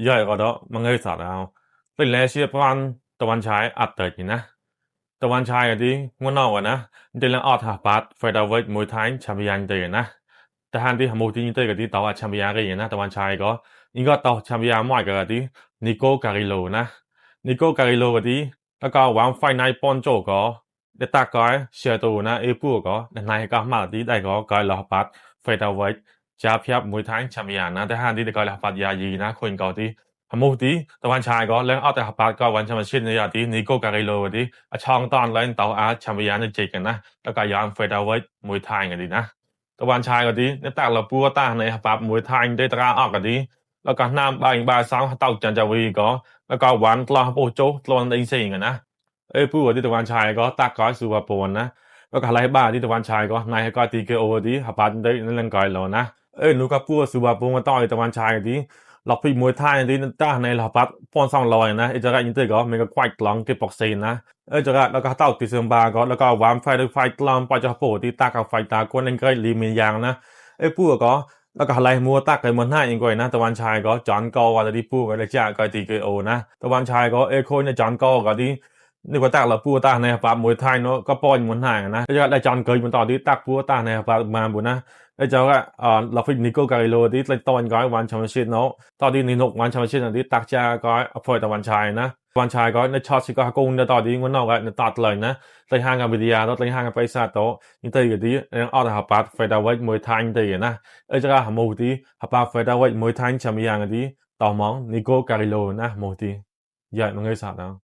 ย่อยก็ดอกมันเลยสาดเอาเป็นแล้วเชียประมาณตะวันฉายอัดเติดอยู่นะตะวันฉายก็ดีงัวนอกอ่ะนะเดลังออดหาปัดเฟดเอาไว้มวยไทยแชมเปี้ยนเตยนะแต่ฮันที่หมูที่นี่เตยก็ดีต่อว่าแชมเปี้ยนก็อย่างนะตะวันฉายก็นี่ก็ต่อแชมเปี้ยนมวยก็ดีนิโก้การิโลนะนิโก้การิโลก็ดีแล้วก็วางไฟในปอนโจก็ได้ตากอยเชียตัวนะเอปูก็ในก็มาดีได้ก็กอยหลอปัดเฟดเอาไว้จะเพียบมวยไทยแชมเปี้ยนนะแต่ฮันที่ได้กอยหลอปัดยายีนะคนก็ดี หมูตีตะวันชายก็เรื่องเอาแต่ปาก็วันชมาชินเนี่ยที่นิโก้การิโลที่ช่องตอนเล่นต่ออาแชมเปี้ยนในเจกันนะแล้วก็ยอมเฟดเอาไว้มวยไทยกันดีนะตะวันชายก็ดีในแต่ละปัวตาในปามวยไทยได้ตราออกกันดีแล้วก็น้ำบาสาวเต่าจันจาวีก็แล้วก็วันตลอดโอโจตลอดอินซีกันนะปัวที่ตะวันชายก็ตักก็สุวรรณปนนะแล้วก็อะไรบ้าที่ตะวันชายก็นายก็ตีเกโอดีปาได้เล่นก่อยแล้วนะนูก็ปัวสุวรรณปนมาต่อยตะวันชายกันดีเราไปมวยไทยที่ต้าในเราปัดป้อน200นะจะก็ยินดีก็มันก็ควายกลองเก็บปอกเซนนะจะก็แล้วก็เต้าติเซมบาก็แล้วก็วางไฟด้วยไฟกลองปล่อยจะโผล่ที่ตากับไฟตาคนนึงก็รีมียางนะปู่ก็แล้วก็อะไรมัวตักเลยมันหน้าเองก็นะตะวันชายก็จอนก็ว่าจะที่ปู่ก็เลยจ้าก็ตีเกโอนะตะวันชายก็คนเนี่ยจอนก็ก็ที่นี่ก็ตักเราปู่ตาในปัดมวยไทยเนาะก็ป้อนมันหน้านะจะก็ได้จอนเกิดมันต่อที่ตักปู่ตาในปัดมาบุนะจะก็เราฟินิโก้การิโลที่ตอนก็วันชมชินเนาะตอนที่นิโนวันชมชินที่ตักจาก็พอยตะวันชายนะตะวันชายก็ในช็อตสิก็กุ้งในตอนที่มันนอกก็ในตัดเลยนะในห้างกับวิทยาแล้วในห้างกับไปซาโตนี่ตีกันที่ยังออดหาปัดเฟดเอาไว้มวยไทยตีนะจะก็หาโมที่หาปัดเฟดเอาไว้มวยไทยชมยังกันที่ต่อมองนิโก้การิโลนะโมที่ใหญ่มันเลยสัตว์นะ